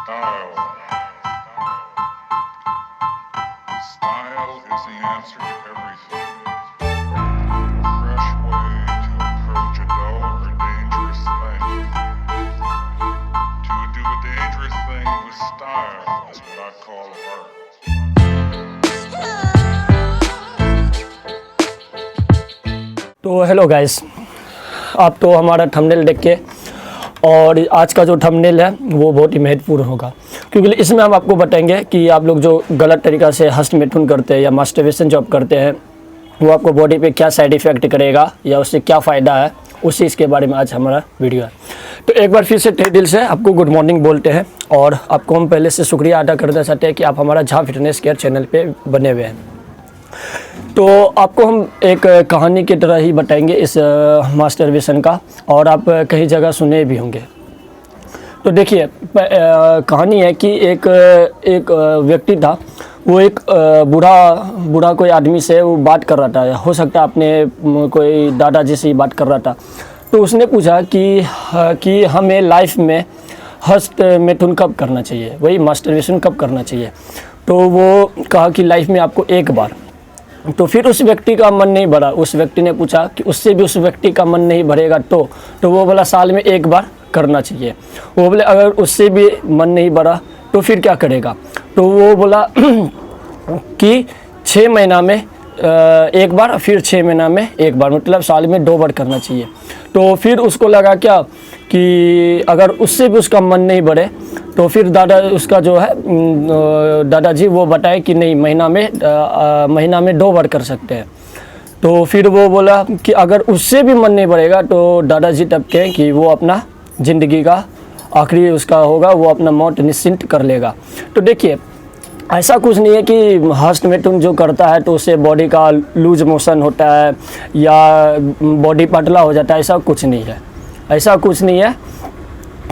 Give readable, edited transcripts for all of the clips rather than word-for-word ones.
Style. Style is the answer to everything. A fresh way to approach a dull or dangerous thing. To do a dangerous thing with style is what I call art. तो hello guys, आप तो हमारा thumbnail देख के और आज का जो थंबनेल है वो बहुत ही महत्वपूर्ण होगा, क्योंकि इसमें हम आपको बताएंगे कि आप लोग जो गलत तरीक़ा से हस्त मैथुन करते हैं या मास्टरबेशन जॉब करते हैं वो आपको बॉडी पे क्या साइड इफ़ेक्ट करेगा या उससे क्या फ़ायदा है, उसी इसके बारे में आज हमारा वीडियो है। तो एक बार फिर से तहे दिल से आपको गुड मॉर्निंग बोलते हैं और आपको हम पहले से शुक्रिया अदा करना चाहते हैं कि आप हमारा झा फिटनेस केयर चैनल पर बने हुए हैं। तो आपको हम एक कहानी की तरह ही बताएंगे इस मास्टरबेशन का, और आप कई जगह सुने भी होंगे। तो देखिए, कहानी है कि एक व्यक्ति था, वो एक बूढ़ा कोई आदमी से वो बात कर रहा था, हो सकता है अपने कोई दादाजी से ही बात कर रहा था। तो उसने पूछा कि हमें लाइफ में हस्त मैथुन कब करना चाहिए, वही मास्टरबेशन कब करना चाहिए। तो वो कहा कि लाइफ में आपको एक बार। तो फिर उस व्यक्ति का मन नहीं भरा, उस व्यक्ति ने पूछा कि उससे भी उस व्यक्ति का मन नहीं भरेगा तो वो बोला साल में एक बार करना चाहिए। वो बोले अगर उससे भी मन नहीं भरा तो फिर क्या करेगा। तो वो बोला कि 6 महीना में एक बार, फिर 6 महीना में एक बार, मतलब साल में 2 बार करना चाहिए। तो फिर उसको लगा क्या कि अगर उससे भी उसका मन नहीं बढ़े तो फिर उसका जो है दादाजी वो बताए कि नहीं, महीना में 2 बार कर सकते हैं। तो फिर वो बोला कि अगर उससे भी मन नहीं बढ़ेगा तो दादाजी तब कहें कि वो अपना ज़िंदगी का आखिरी उसका होगा, वो अपना मौत निश्चिंत कर लेगा। तो देखिए, ऐसा कुछ नहीं है कि हस्त मैथुन जो करता है तो उससे बॉडी का लूज मोशन होता है या बॉडी पतला हो जाता है, ऐसा कुछ नहीं है। ऐसा कुछ नहीं है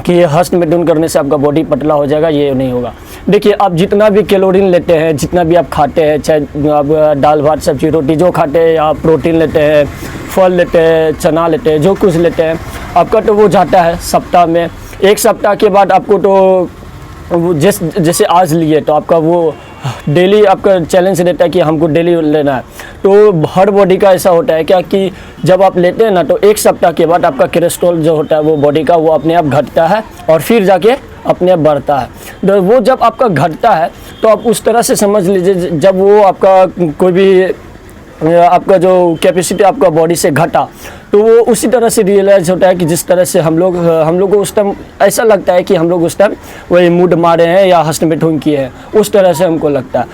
कि हस्त मैथुन करने से आपका बॉडी पतला हो जाएगा, ये नहीं होगा। देखिए, आप जितना भी कैलोरीन लेते हैं, जितना भी आप खाते हैं, चाहे आप दाल भात सब्जी रोटी जो खाते हैं, या प्रोटीन लेते हैं, फल लेते हैं, चना लेते हैं, जो कुछ लेते हैं, आपका तो वो जाता है सप्ताह में। एक सप्ताह के बाद आपको तो जैसे आज लिए तो आपका वो डेली आपका चैलेंज रहता है कि हमको डेली लेना है। तो हर बॉडी का ऐसा होता है क्या कि जब आप लेते हैं ना तो एक सप्ताह के बाद आपका कोलेस्ट्रॉल जो होता है वो बॉडी का वो अपने आप घटता है और फिर जाके अपने आप बढ़ता है। तो वो जब आपका घटता है तो आप उस तरह से समझ लीजिए, जब वो आपका कोई भी आपका जो कैपेसिटी आपका बॉडी से घटा तो वो उसी तरह से रियलाइज होता है कि जिस तरह से हम लोग को उस टाइम ऐसा लगता है कि हम लोग उस टाइम वही मूड मारे हैं या हस्त मैथुन किए हैं, उस तरह से हमको लगता है।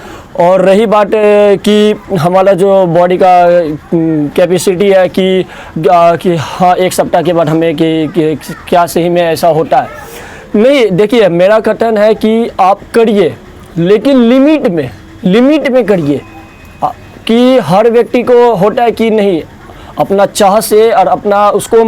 और रही बात कि हमारा जो बॉडी का कैपेसिटी है कि हाँ एक सप्ताह के बाद हमें कि क्या सही में ऐसा होता है, नहीं। देखिए, मेरा कथन है कि आप करिए, लेकिन लिमिट में करिए। कि हर व्यक्ति को होता है कि नहीं, अपना चाह से और अपना उसको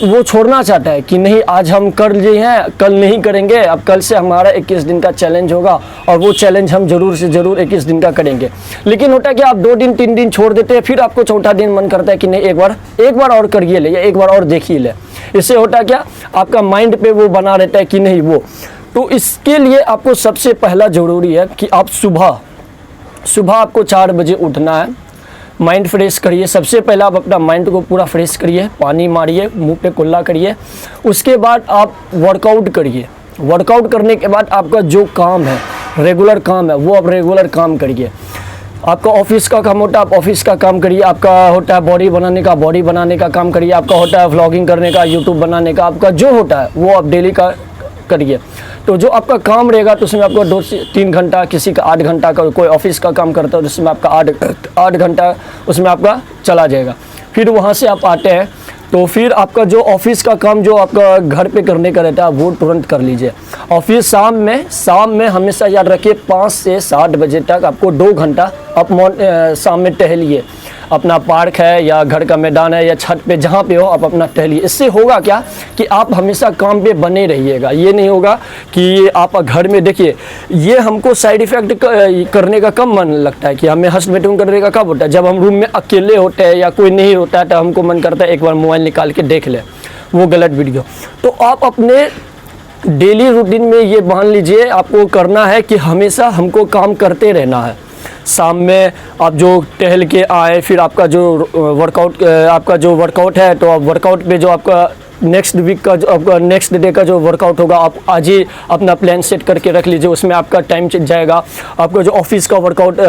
वो छोड़ना चाहता है कि नहीं आज हम कर लिए हैं, कल नहीं करेंगे, अब कल से हमारा 21 दिन का चैलेंज होगा और वो चैलेंज हम ज़रूर से ज़रूर 21 दिन का करेंगे। लेकिन होता है कि आप 2 दिन 3 दिन छोड़ देते हैं, फिर आपको चौथा दिन मन करता है कि नहीं एक बार और करिए ले, या एक बार और देखिए ले। इससे होता है क्या, आपका माइंड पे वो बना रहता है कि नहीं वो। तो इसके लिए आपको सबसे पहला ज़रूरी है कि आप सुबह आपको 4 बजे उठना है, माइंड फ्रेश करिए। सबसे पहले आप अपना माइंड को पूरा फ्रेश करिए, पानी मारिए, मुंह पे कुल्ला करिए। उसके बाद आप वर्कआउट करिए। वर्कआउट करने के बाद आपका जो काम है, रेगुलर काम है, वो आप रेगुलर काम करिए। आपका ऑफिस का काम होता है, आप ऑफिस का काम करिए। आपका होता है बॉडी बनाने का काम करिए। आपका होता है व्लॉगिंग करने का, यूट्यूब बनाने का, आपका जो होता है वो आप डेली का करिए। तो जो आपका काम रहेगा तो उसमें आपको 2 से 3 घंटा, किसी का 8 घंटा का, कोई ऑफिस का काम करता है तो उसमें आपका 8 घंटा उसमें आपका चला जाएगा। फिर वहाँ से आप आते हैं तो फिर आपका जो ऑफिस का काम जो आपका घर पे करने का रहता है वो तुरंत कर लीजिए। और फिर शाम में हमेशा याद रखिए 5 से 7 बजे तक आपको 2 घंटा आप शाम में टहलिए। अपना पार्क है या घर का मैदान है या छत पे जहाँ पे हो आप अपना टहलिए। इससे होगा क्या कि आप हमेशा काम पे बने रहिएगा। ये नहीं होगा कि आप घर में, देखिए ये हमको साइड इफ़ेक्ट करने का कब मन लगता है कि हमें हस्त मैथुन करने का कब होता है, जब हम रूम में अकेले होते हैं या कोई नहीं होता है तो हमको मन करता है एक बार मोबाइल निकाल के देख ले वो गलत वीडियो। तो आप अपने डेली रूटीन में ये मान लीजिए आपको करना है कि हमेशा हमको काम करते रहना है। शाम में आप जो टहल के आए, फिर आपका जो वर्कआउट है, तो आप वर्कआउट पे जो आपका नेक्स्ट वीक का जो आपका नेक्स्ट डे का जो वर्कआउट होगा, आप आज ही अपना प्लान सेट करके रख लीजिए। उसमें आपका टाइम चल जाएगा। आपका जो ऑफिस का वर्कआउट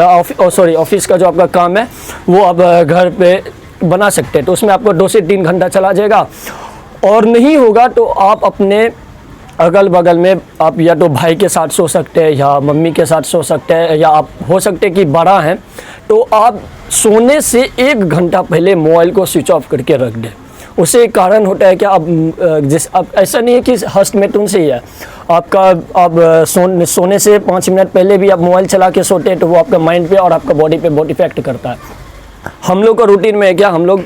ऑफिस का जो आपका काम है वो आप घर पे बना सकते हैं, तो उसमें आपको 2 से 3 घंटा चला जाएगा। और नहीं होगा तो आप अपने अगल बगल में आप या तो भाई के साथ सो सकते हैं या मम्मी के साथ सो सकते हैं, या आप हो सकते हैं कि बड़ा हैं तो आप सोने से 1 घंटा पहले मोबाइल को स्विच ऑफ करके रख दें। उससे एक कारण होता है कि अब ऐसा नहीं है कि हस्त में तुम से ही है आपका, आप सोने से 5 मिनट पहले भी आप मोबाइल चला के सोते हैं तो वो आपका माइंड पे और आपका बॉडी पे बहुत इफेक्ट करता है। हम लोग का रूटीन में है क्या, हम लोग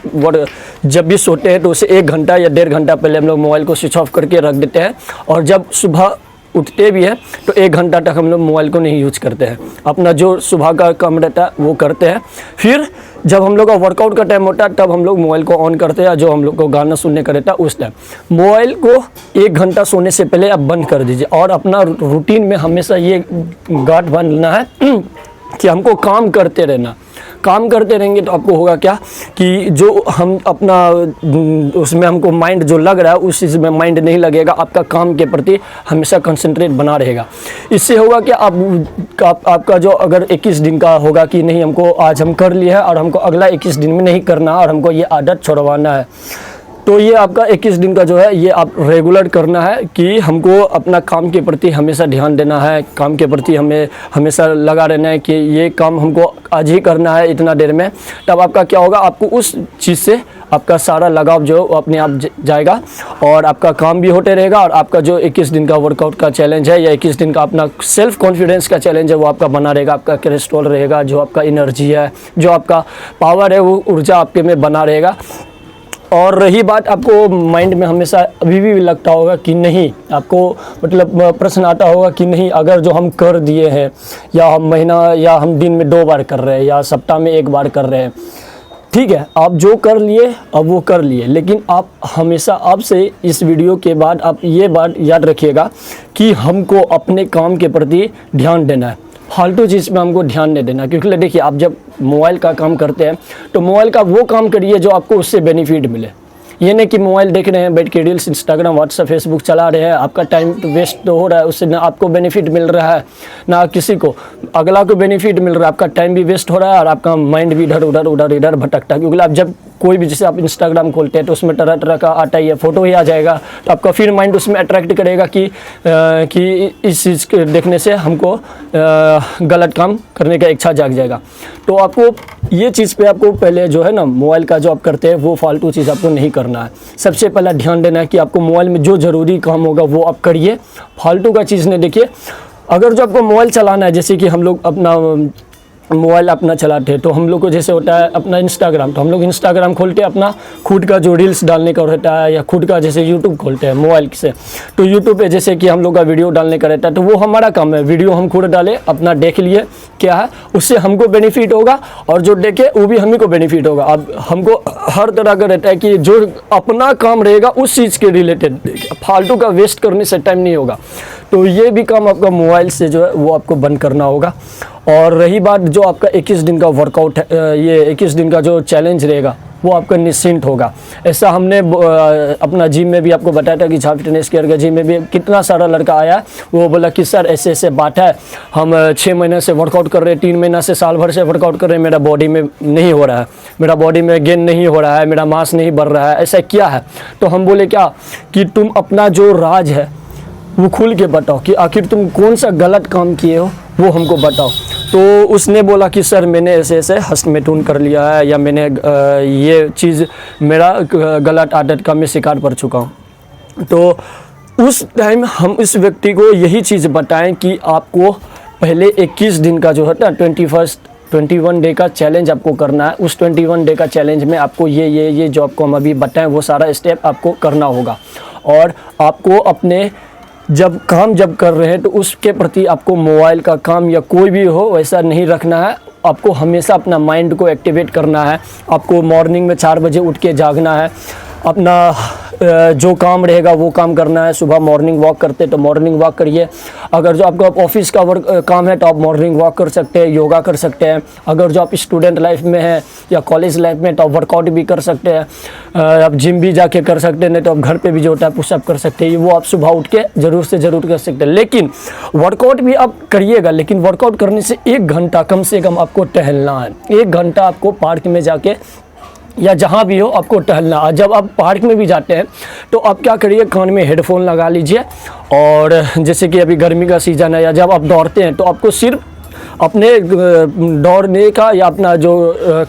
जब भी सोते हैं तो उससे 1 घंटा या 1.5 घंटा पहले हम लोग मोबाइल को स्विच ऑफ करके रख देते हैं, और जब सुबह उठते भी हैं तो 1 घंटा तक हम लोग मोबाइल को नहीं यूज करते हैं। अपना जो सुबह का काम रहता है वो करते हैं। फिर जब हम लोग का वर्कआउट का टाइम होता है तब हम लोग मोबाइल को ऑन करते हैं, जो हम लोग को गाना सुनने का रहता है उस टाइम। मोबाइल को 1 घंटा सोने से पहले आप बंद कर दीजिए, और अपना रूटीन में हमेशा ये गांठ बांधना है कि हमको काम करते रहना। काम करते रहेंगे तो आपको होगा क्या कि जो हम अपना उसमें हमको माइंड जो लग रहा है उस चीज़ में माइंड नहीं लगेगा, आपका काम के प्रति हमेशा कंसंट्रेट बना रहेगा। इससे होगा कि आपका जो अगर 21 दिन का होगा कि नहीं हमको आज हम कर लिए हैं और हमको अगला 21 दिन में नहीं करना और हमको ये आदत छुड़वाना है, तो ये आपका 21 दिन का जो है ये आप रेगुलर करना है कि हमको अपना काम के प्रति हमेशा ध्यान देना है, काम के प्रति हमें हमेशा लगा रहना है कि ये काम हमको आज ही करना है इतना देर में। तब आपका क्या होगा, आपको उस चीज़ से आपका सारा लगाव जो अपने आप जाएगा और आपका काम भी होते रहेगा, और आपका जो 21 दिन का वर्कआउट का चैलेंज है या 21 दिन का अपना सेल्फ कॉन्फिडेंस का चैलेंज है वो आपका बना रहेगा। आपका कोलेस्ट्रॉल रहेगा, जो आपका एनर्जी है, जो आपका पावर है, वो ऊर्जा आपके में बना रहेगा। और रही बात, आपको माइंड में हमेशा अभी भी लगता होगा कि नहीं, आपको मतलब प्रश्न आता होगा कि नहीं, अगर जो हम कर दिए हैं या हम महीना या हम दिन में 2 बार कर रहे हैं या सप्ताह में 1 बार कर रहे हैं, ठीक है, आप जो कर लिए अब वो कर लिए, लेकिन आप हमेशा आपसे इस वीडियो के बाद आप ये बात याद रखिएगा कि हमको अपने काम के प्रति ध्यान देना है, फालतू चीज़ में हमको ध्यान नहीं देना। क्योंकि देखिए, आप जब मोबाइल का काम करते हैं तो मोबाइल का वो काम करिए जो आपको उससे बेनिफिट मिले। ये नहीं कि मोबाइल देख रहे हैं, बैठ के रील्स, इंस्टाग्राम, व्हाट्सएप, फेसबुक चला रहे हैं, आपका टाइम तो वेस्ट तो हो रहा है, उससे ना आपको बेनिफिट मिल रहा है ना किसी को, अगला को बेनिफिट मिल रहा है, आपका टाइम भी वेस्ट हो रहा है और आपका माइंड भी इधर भटकता है। क्योंकि आप जब कोई भी, जैसे आप इंस्टाग्राम खोलते हैं तो उसमें तरह तरह का आता ही है, फ़ोटो ही आ जाएगा, तो आपका फिर माइंड उसमें अट्रैक्ट करेगा कि इस चीज़ के देखने से हमको गलत काम करने का इच्छा जाग जाएगा। तो आपको ये चीज़ पे आपको पहले जो है ना, मोबाइल का जो आप करते हैं वो फालतू चीज़ आपको नहीं करना है। सबसे पहला ध्यान देना है कि आपको मोबाइल में जो ज़रूरी काम होगा वो आप करिए, फालतू का चीज़ नहीं देखिए। अगर जो आपको मोबाइल चलाना है, जैसे कि हम लोग अपना मोबाइल अपना चलाते हैं तो हम लोग को जैसे होता है अपना इंस्टाग्राम, तो हम लोग इंस्टाग्राम खोलते हैं, अपना खुद का जो रील्स डालने का रहता है, या खुद का जैसे यूट्यूब खोलते हैं मोबाइल से, तो यूट्यूब पे जैसे कि हम लोग का वीडियो डालने का रहता है, तो वो हमारा काम है, वीडियो हम खुद डालें, अपना देख लिए क्या है, उससे हमको बेनिफिट होगा और जो देखे वो भी हम ही को बेनिफिट होगा। अब हमको हर तरह का रहता है कि जो अपना काम रहेगा उस चीज़ के रिलेटेड, फालतू का वेस्ट करने से टाइम नहीं होगा। तो ये भी काम आपका मोबाइल से जो है वो आपको बंद करना होगा। और रही बात जो आपका 21 दिन का वर्कआउट है, ये 21 दिन का जो चैलेंज रहेगा वो आपका निश्चिंत होगा। ऐसा हमने अपना जिम में भी आपको बताया था कि झांपी फिटनेस केयर का जिम में भी कितना सारा लड़का आया, वो बोला कि सर ऐसे ऐसे बात है, हम 6 महीने से वर्कआउट कर रहे हैं, 3 महीना से साल भर से वर्कआउट कर रहे हैं, मेरा बॉडी में नहीं हो रहा है, मेरा बॉडी में गेन नहीं हो रहा है, मेरा मास नहीं बढ़ रहा है, ऐसा क्या है। तो हम बोले क्या कि तुम अपना जो राज है वो खुल के बताओ कि आखिर तुम कौन सा गलत काम किए हो वो हमको बताओ। तो उसने बोला कि सर मैंने ऐसे ऐसे हस्तमैथुन कर लिया है, या मैंने ये चीज़ मेरा गलत आदत का मैं शिकार पड़ चुका हूँ। तो उस टाइम हम इस व्यक्ति को यही चीज़ बताएं कि आपको पहले 21 दिन का जो है ना 21 डे का चैलेंज आपको करना है। उस 21 डे का चैलेंज में आपको ये जो आपको हम अभी बताएं वो सारा स्टेप आपको करना होगा। और आपको अपने जब कर रहे हैं तो उसके प्रति आपको मोबाइल का काम या कोई भी हो वैसा नहीं रखना है। आपको हमेशा अपना माइंड को एक्टिवेट करना है। आपको मॉर्निंग में 4 बजे उठ के जागना है, अपना जो काम रहेगा वो काम करना है। सुबह मॉर्निंग वॉक करते हैं तो मॉर्निंग वॉक करिए। अगर जो आपको ऑफिस का वर्क काम है तो आप मॉर्निंग वॉक कर सकते हैं, योगा कर सकते हैं। अगर जो आप स्टूडेंट लाइफ में हैं या कॉलेज लाइफ में तो आप वर्कआउट भी कर सकते हैं। आप जिम भी जाके कर सकते हैं, नहीं तो आप घर पे भी जो होता है पुशअप कर सकते हैं। वो आप सुबह उठ के ज़रूर से ज़रूर कर सकते हैं। लेकिन वर्कआउट भी आप करिएगा, लेकिन वर्कआउट करने से 1 घंटा कम से कम आपको टहलना है। 1 घंटा आपको पार्क में जाके या जहाँ भी हो आपको टहलना है। जब आप पार्क में भी जाते हैं तो आप क्या करिए, कान में हेडफोन लगा लीजिए। और जैसे कि अभी गर्मी का सीज़न है या जब आप दौड़ते हैं तो आपको सिर्फ अपने दौड़ने का या अपना जो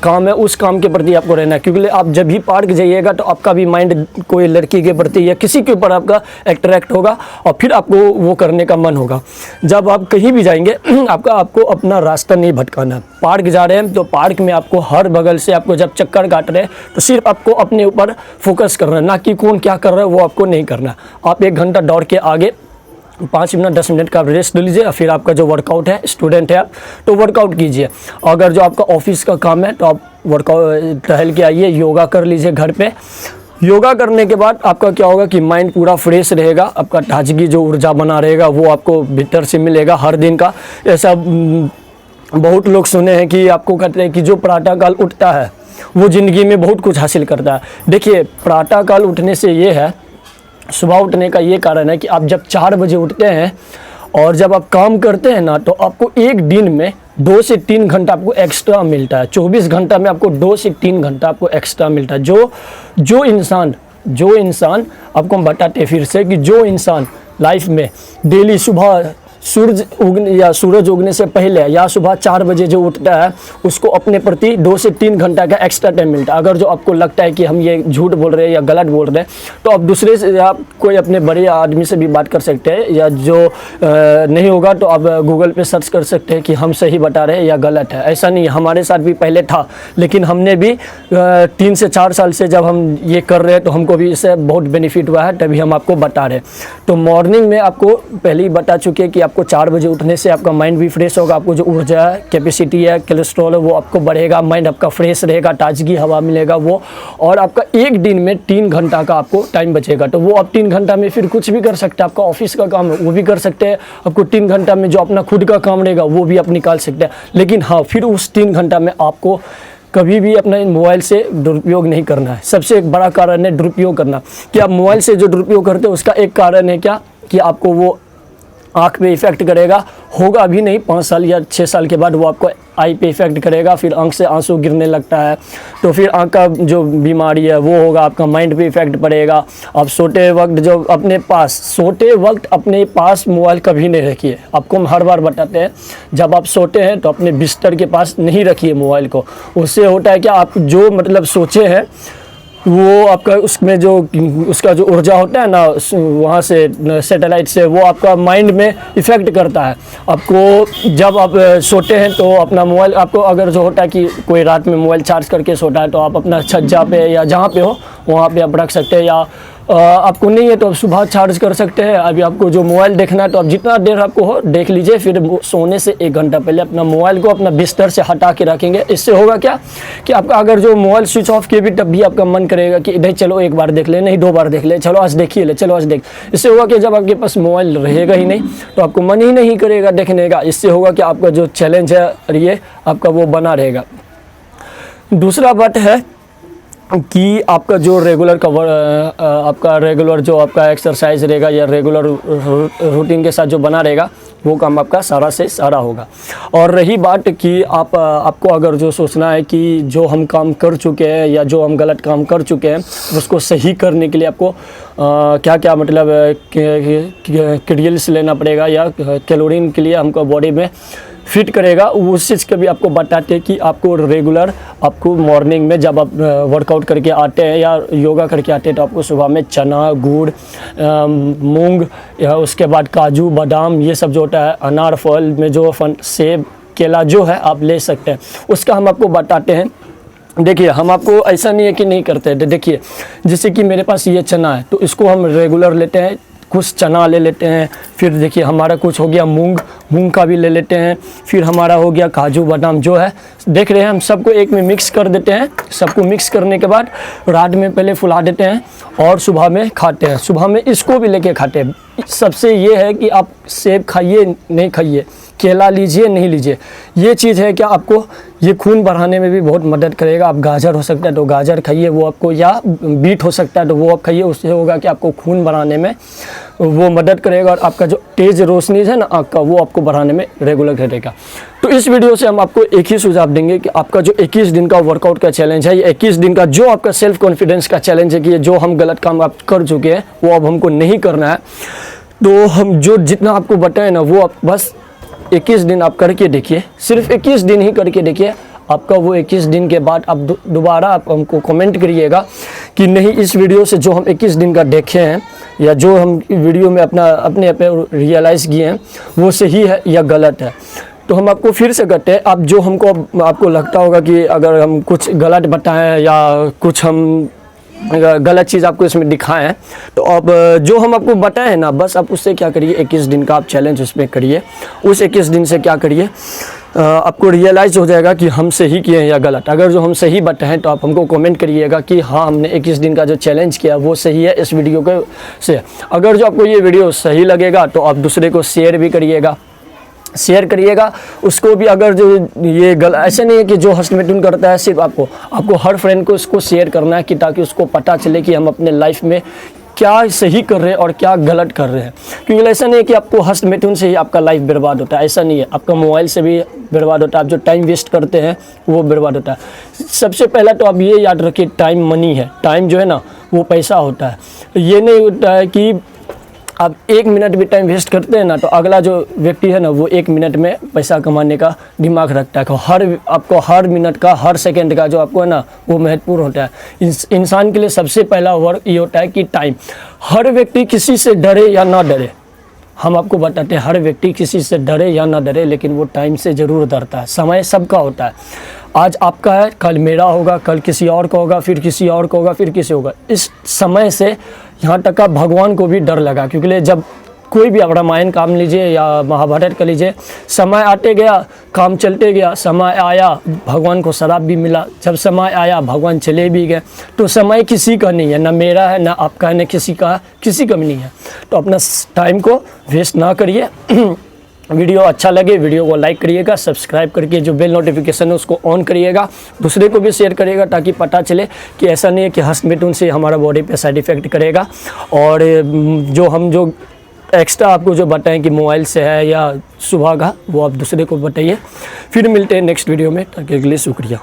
काम है उस काम के प्रति आपको रहना है। क्योंकि आप जब भी पार्क जाइएगा तो आपका भी माइंड कोई लड़की के प्रति या किसी के ऊपर आपका अट्रैक्ट होगा और फिर आपको वो करने का मन होगा। जब आप कहीं भी जाएंगे आपको अपना रास्ता नहीं भटकाना है। पार्क जा रहे हैं तो पार्क में आपको हर बगल से आपको जब चक्कर काट रहे हैं तो सिर्फ आपको अपने ऊपर फोकस करना है, ना कि कौन क्या कर रहा है वो आपको नहीं करना। आप 1 घंटा दौड़ के आगे 5 मिनट 10 मिनट का रेस्ट लीजिए। फिर आपका जो वर्कआउट है, स्टूडेंट है आप तो वर्कआउट कीजिए। अगर जो आपका ऑफिस का काम है तो आप वर्कआउट टहल के आइए, योगा कर लीजिए घर पे। योगा करने के बाद आपका क्या होगा कि माइंड पूरा फ्रेश रहेगा, आपका ताजगी जो ऊर्जा बना रहेगा वो आपको भीतर से मिलेगा हर दिन का। ऐसा बहुत लोग सुने हैं कि आपको कहते हैं कि जो प्रातःकाल उठता है वो ज़िंदगी में बहुत कुछ हासिल करता है। देखिए, प्रातःकाल उठने से ये है, सुबह उठने का ये कारण है कि आप जब 4 बजे उठते हैं और जब आप काम करते हैं ना तो आपको एक दिन में 2 से 3 घंटा आपको एक्स्ट्रा मिलता है। 24 घंटा में आपको 2 से 3 घंटा आपको एक्स्ट्रा मिलता है। जो इंसान आपको हम बताते हैं फिर से कि जो इंसान लाइफ में डेली सुबह सूरज उगने से पहले या सुबह 4 बजे जो उठता है उसको अपने प्रति 2 से 3 घंटा का एक्स्ट्रा टाइम मिलता है। अगर जो आपको लगता है कि हम ये झूठ बोल रहे हैं या गलत बोल रहे हैं तो आप दूसरे से या कोई अपने बड़े आदमी से भी बात कर सकते हैं, या जो नहीं होगा तो आप गूगल पे सर्च कर सकते हैं कि हम सही बता रहे हैं या गलत है। ऐसा नहीं, हमारे साथ भी पहले था, लेकिन हमने भी 3 से 4 साल से जब हम ये कर रहे हैं तो हमको भी इससे बहुत बेनिफिट हुआ है, तभी हम आपको बता रहे हैं। तो मॉर्निंग में आपको पहले ही बता चुके हैं कि आपको 4 बजे उठने से आपका माइंड भी फ्रेश होगा। आपको जो ऊर्जा है, कैपेसिटी है, कोलेस्ट्रॉल है वो आपको बढ़ेगा, माइंड आपका फ्रेश रहेगा, ताजगी हवा मिलेगा वो। और आपका एक दिन में 3 घंटा का आपको टाइम बचेगा, तो वो आप 3 घंटा में फिर कुछ भी कर सकते हैं। आपका ऑफिस का काम है वो भी कर सकते हैं। आपको 3 घंटा में जो अपना खुद का काम रहेगा वो भी आप निकाल सकते हैं। लेकिन हाँ, फिर उस 3 घंटा में आपको कभी भी अपने मोबाइल से दुरुपयोग नहीं करना है। सबसे एक बड़ा कारण है दुरुपयोग करना। कि आप मोबाइल से जो दुरुपयोग करते हो उसका एक कारण है क्या कि आपको वो आँख पे इफ़ेक्ट करेगा। होगा भी नहीं, 5 साल या 6 साल के बाद वो आपको आई पे इफ़ेक्ट करेगा, फिर आँख से आंसू गिरने लगता है, तो फिर आँख का जो बीमारी है वो होगा, आपका माइंड पे इफ़ेक्ट पड़ेगा। आप सोते वक्त अपने पास मोबाइल कभी नहीं रखिए। आपको हम हर बार बताते हैं, जब आप सोते हैं तो अपने बिस्तर के पास नहीं रखिए मोबाइल को। उससे होता है कि आप जो मतलब सोचे हैं वो आपका उसमें जो उसका जो ऊर्जा होता है ना वहाँ से सैटेलाइट से वो आपका माइंड में इफ़ेक्ट करता है। आपको जब आप सोते हैं तो अपना मोबाइल, आपको अगर जो होता है कि कोई रात में मोबाइल चार्ज करके सोता है तो आप अपना छज्जा पे या जहाँ पे हो वहाँ पे आप रख सकते हैं, या आपको नहीं है तो आप सुबह चार्ज कर सकते हैं। अभी आपको जो मोबाइल देखना है तो आप जितना देर आपको हो देख लीजिए, फिर सोने से 1 घंटा पहले अपना मोबाइल को अपना बिस्तर से हटा के रखेंगे। इससे होगा क्या कि आपका अगर जो मोबाइल स्विच ऑफ किए भी तब भी आपका मन करेगा कि नहीं चलो 1 बार देख ले, नहीं 2 बार देख ले, चलो आज देखिए ले, चलो आज देख। इससे होगा कि जब आपके पास मोबाइल रहेगा ही नहीं तो आपको मन ही नहीं करेगा देखने का। इससे होगा कि आपका जो चैलेंज है ये आपका वो बना रहेगा। दूसरा बात है कि आपका जो रेगुलर जो आपका एक्सरसाइज रहेगा या रेगुलर रूटीन के साथ जो बना रहेगा वो काम आपका सारा से सारा होगा। और रही बात कि आपको अगर जो सोचना है कि जो हम काम कर चुके हैं या जो हम गलत काम कर चुके हैं उसको सही करने के लिए आपको क्या क्या मतलब क्रियल्स लेना पड़ेगा या कैलोरीन के लिए हमको बॉडी में फिट करेगा, उस चीज़ का भी आपको बताते हैं कि आपको रेगुलर आपको मॉर्निंग में जब आप वर्कआउट करके आते हैं या योगा करके आते हैं तो आपको सुबह में चना, गुड़, मूंग या उसके बाद काजू, बादाम ये सब जो होता है, अनार फल में जो सेब, केला जो है आप ले सकते हैं। उसका हम आपको बताते हैं। देखिए, हम आपको ऐसा नहीं है कि नहीं करते हैं। देखिए, जैसे कि मेरे पास ये चना है तो इसको हम रेगुलर लेते हैं, कुछ चना ले लेते हैं। फिर देखिए हमारा कुछ हो गया मूंग का भी ले लेते हैं। फिर हमारा हो गया काजू बादाम जो है देख रहे हैं हम सबको एक में मिक्स कर देते हैं। सबको मिक्स करने के बाद रात में पहले फुला देते हैं और सुबह में खाते हैं। सुबह में इसको भी लेके खाते हैं। सबसे ये है कि आप सेब खाइए नहीं खाइए, केला लीजिए नहीं लीजिए, ये चीज़ है कि आपको ये खून बढ़ाने में भी बहुत मदद करेगा। आप गाजर हो सकता है तो गाजर खाइए, वो आपको, या बीट हो सकता है तो वो आप खाइए। उससे होगा कि आपको खून बढ़ाने में वो मदद करेगा और आपका जो तेज रोशनी है ना आँख का, वो आपको बढ़ाने में रेगुलर करेगा। तो इस वीडियो से हम आपको एक ही सुझाव देंगे कि आपका जो 21 दिन का वर्कआउट का चैलेंज है, ये 21 दिन का जो आपका सेल्फ कॉन्फिडेंस का चैलेंज है कि ये जो हम गलत काम आप कर चुके हैं वो अब हमको नहीं करना है। तो हम जो जितना आपको बताए ना वो आप बस 21 दिन आप करके देखिए, सिर्फ 21 दिन ही करके देखिए। आपका वो 21 दिन के बाद आप दोबारा आप हमको कमेंट करिएगा कि नहीं, इस वीडियो से जो हम 21 दिन का देखे हैं या जो हम वीडियो में अपने रियलाइज़ किए हैं वो सही है या गलत है। तो हम आपको फिर से कहते हैं, आप जो आपको लगता होगा कि अगर हम कुछ गलत बताएं या कुछ हम गलत चीज़ आपको इसमें दिखाएं, तो अब जो हम आपको बताएं ना, बस आप उससे क्या करिए, 21 दिन का आप चैलेंज उसमें करिए। उस 21 दिन से क्या करिए, आपको रियलाइज़ हो जाएगा कि हम सही किए हैं या गलत। अगर जो हम सही बताएं तो आप हमको कमेंट करिएगा कि हाँ, हमने 21 दिन का जो चैलेंज किया वो सही है इस वीडियो के से। अगर जो आपको ये वीडियो सही लगेगा तो आप दूसरे को शेयर भी करिएगा, उसको भी। अगर जो ये ऐसा नहीं है कि जो हस्तमैथुन करता है सिर्फ आपको हर फ्रेंड को उसको शेयर करना है कि ताकि उसको पता चले कि हम अपने लाइफ में क्या सही कर रहे हैं और क्या गलत कर रहे हैं। क्योंकि ऐसा नहीं है कि आपको हस्तमैथुन से ही आपका लाइफ बर्बाद होता है, ऐसा नहीं है। आपका मोबाइल से भी बर्बाद होता है, आप जो टाइम वेस्ट करते हैं वो बर्बाद होता है। सबसे पहला तो आप ये याद रखिए, टाइम मनी है। टाइम जो है ना वो पैसा होता है। ये नहीं होता है कि आप 1 मिनट भी टाइम वेस्ट करते हैं ना तो अगला जो व्यक्ति है ना वो 1 मिनट में पैसा कमाने का दिमाग रखता है। आपको हर मिनट का, हर सेकंड का जो आपको है ना वो महत्वपूर्ण होता है। इंसान के लिए सबसे पहला वर्क ये होता है कि टाइम। हर व्यक्ति किसी से डरे या ना डरे, हम आपको बताते हैं, हर व्यक्ति किसी से डरे या ना डरे, लेकिन वो टाइम से ज़रूर डरता है। समय सबका होता है। आज आपका है, कल मेरा होगा, कल किसी और का होगा, फिर किसी और का होगा, फिर किसी होगा। इस समय से यहाँ तक का भगवान को भी डर लगा, क्योंकि जब कोई भी आप रामायण काम लीजिए या महाभारत का लीजिए, समय आते गया, काम चलते गया, समय आया, भगवान को शराब भी मिला, जब समय आया भगवान चले भी गए। तो समय किसी का नहीं है, ना मेरा है, ना आपका है, ना किसी का भी नहीं है। तो अपना टाइम को वेस्ट ना करिए। वीडियो अच्छा लगे वीडियो को लाइक करिएगा, सब्सक्राइब करके जो बेल नोटिफिकेशन है उसको ऑन करिएगा, दूसरे को भी शेयर करिएगा ताकि पता चले कि ऐसा नहीं है कि हस्तमैथुन से हमारा बॉडी पे साइड इफ़ेक्ट करेगा। और जो एक्स्ट्रा आपको जो बताएं कि मोबाइल से है या सुबह का, वो आप दूसरे को बताइए। फिर मिलते हैं नेक्स्ट वीडियो में, तब तक के लिए शुक्रिया।